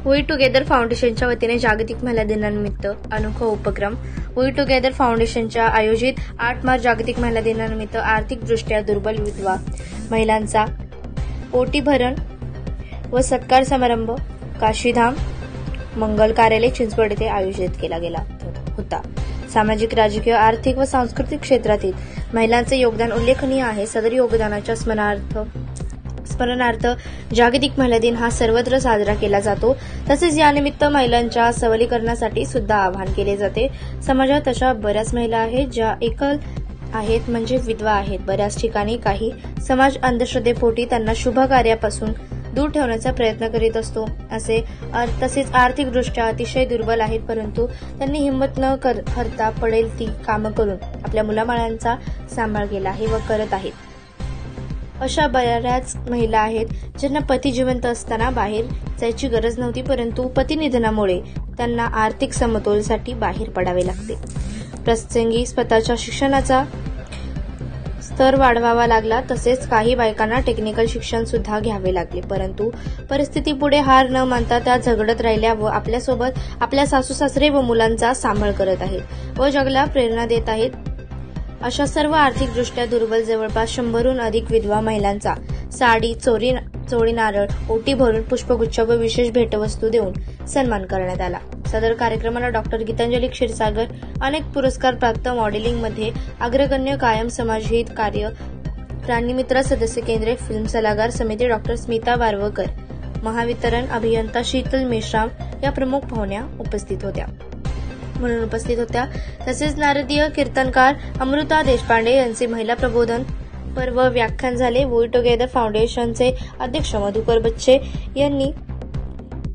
We together फाउंडेशनच्या वतीने जागतिक महिला दिनानिमित्त अनोखा उपक्रम। वी टुगेदर फाउंडेशनच्या आयोजित 8 मार्च जागतिक महिला दिनानिमित्त आर्थिकदृष्ट्या दुर्बल विधवा महिलांचा पोटीभरण व सत्कार समारंभ काशीधाम मंगल कार्यालय चिंचवड येथे आयोजित केला गेला होता। सामाजिक, राजकीय, आर्थिक व सांस्कृतिक क्षेत्रातील महिलांचे योगदान उल्लेखनीय आहे। सदर योगदानाच्या स्मरणार्थ जागतिक महिला दिन हा सर्वत्र साजरा केला जातो। तसेच यानिमित्त महिलांच्या सबलीकरणासाठी सुद्धा आवाहन केले जाते। समाजात अशा बऱ्याच महिला आहेत ज्या एकल आहेत म्हणजे विधवा आहेत। बऱ्याच ठिकाणी काही समाज अंधश्रद्धेपोटी त्यांना शुभ कार्यापासून दूर ठेवण्याचा प्रयत्न करीत असतो। तसेच आर्थिकदृष्ट्या अतिशय दुर्बल आहेत, परंतु त्यांनी हिंमत न करता पडेल ती कामं करून आपल्या मुलाबाळांचा सांभाळ केला आहे व करत आहेत। अशा बऱ्याच महिला आहेत ज्यांना पती जिवंत असताना बाहेर जायची गरज नव्हती, परंतु पती निधनामुळे त्यांना आर्थिक समतोलसाठी बाहेर पडावे लागते। प्रसंगी स्वतःच्या शिक्षणाचा स्तर वाढवावा लागला। तसेच काही बायकांना टेक्निकल शिक्षण सुद्धा घ्यावे लागले, परंतु परिस्थितीपुढे हार न मानता त्या झगडत राहिल्या व आपल्यासोबत आपल्या सासू सासरे व मुलांचा सांभाळ करत आहेत व जगाला प्रेरणा देत आहेत। अशा सर्व आर्थिकदृष्ट्या दुर्बल जवळपास 100हून अधिक विधवा महिलांचा साडी, चोळी नारळ, ओटी भरून पुष्पगुच्छ व विशेष भेटवस्तू देऊन सन्मान करण्यात आला। सदर कार्यक्रमाला डॉक्टर गीतांजली क्षीरसागर, अनेक पुरस्कार प्राप्त, मॉडेलिंगमध्ये अग्रगण्य, कायम समाजहित कार्य, प्राणीमित्र सदस्य केंद्रे, फिल्म सल्लागार समिती डॉक्टर स्मिता वारवकर, महावितरण अभियंता शीतल मेश्राम या प्रमुख पाहुण्या उपस्थित होत्या। तसेच नारदीय कीर्तनकार अमृता देशपांडे यांचे महिला प्रबोधन पर्व व्याख्यान झाले। वी टुगेदर फाउंडेशनचे अध्यक्ष मधुकर बच्चे यांनी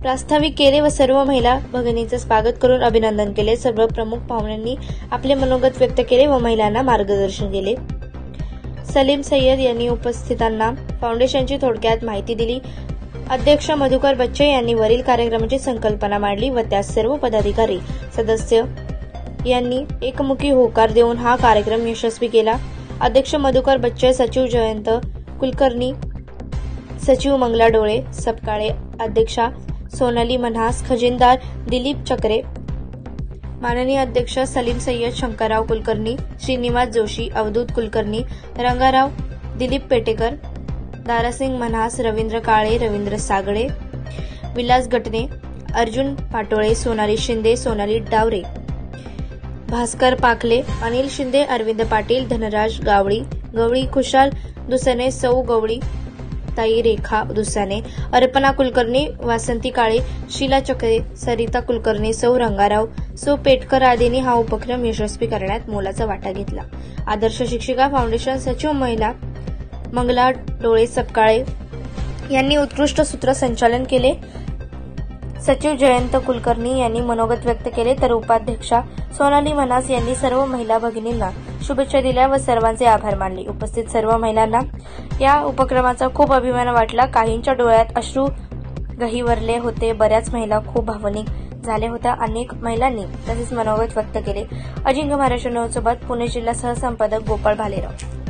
प्रास्ताविक केले व सर्व महिला भगिनींचे स्वागत करून अभिनंदन केले। सर्व प्रमुख पाहुण्यांनी आपले मनोगत व्यक्त केले व महिलांना मार्गदर्शन केले। सलीम सय्यद यांनी उपस्थितांना फाउंडेशनची थोडक्यात माहिती दिली। अध्यक्ष मधुकर बच्चे यांनी वरील कार्यक्रमाची संकल्पना मांडली व त्यास सर्व पदाधिकारी, सदस्य यांनी एकमुखी होकार देऊन हा कार्यक्रम यशस्वी केला। अध्यक्ष मधुकर बच्चे, सचिव जयंत कुलकर्णी, सचिव मंगला डोळे, सपकाळे अध्यक्षा सोनाली मन्हास, खजिनदार दिलीप चक्रे, माननीय अध्यक्ष सलीम सय्यद, शंकरराव कुलकर्णी, श्रीनिवास जोशी, अवधूत कुलकर्णी, रंगाराव, दिलीप पेटेकर, दारासिंग मन्हास, रवींद्र काळे, रवींद्र सागळे, विलास गटणे, अर्जुन पाटोळे, सोनाली शिंदे, सोनाली डावरे, भास्कर पाखले, अनिल शिंदे, अरविंद पाटील, धनराज गवळी खुशाल दुसने, सौ गवळी ताई, रेखा दुसाने, अर्पणा कुलकर्णी, वासंती काळे, शीला चक्रे, सरिता कुलकर्णी, सौ रंगाराव, सौ पेटकर आदींनी हा उपक्रम यशस्वी करण्यात मोलाचा वाटा घेतला। आदर्श शिक्षिका फाउंडेशन सचिव महिला मंगला डोळे सपकाळे यांनी उत्कृष्ट सूत्रसंचालन केले। सचिव जयंत कुलकर्णी यांनी मनोगत व्यक्त केले, तर उपाध्यक्षा सोनाली मन्हास यांनी सर्व महिला भगिनींना शुभेच्छा दिल्या व सर्वांचे आभार मानले। उपस्थित सर्व महिलांना या उपक्रमाचा खूप अभिमान वाटला। काहींच्या डोळ्यात अश्रू गहिवरले होते। बऱ्याच महिला खूप भावनिक झाल्या होत्या। अनेक महिलांनी तसेच मनोगत व्यक्त केले। अजिंक्य महाराष्ट्र न्यूज सोबत पुणे जिल्हा सहसंपादक गोपाळ भालेराव।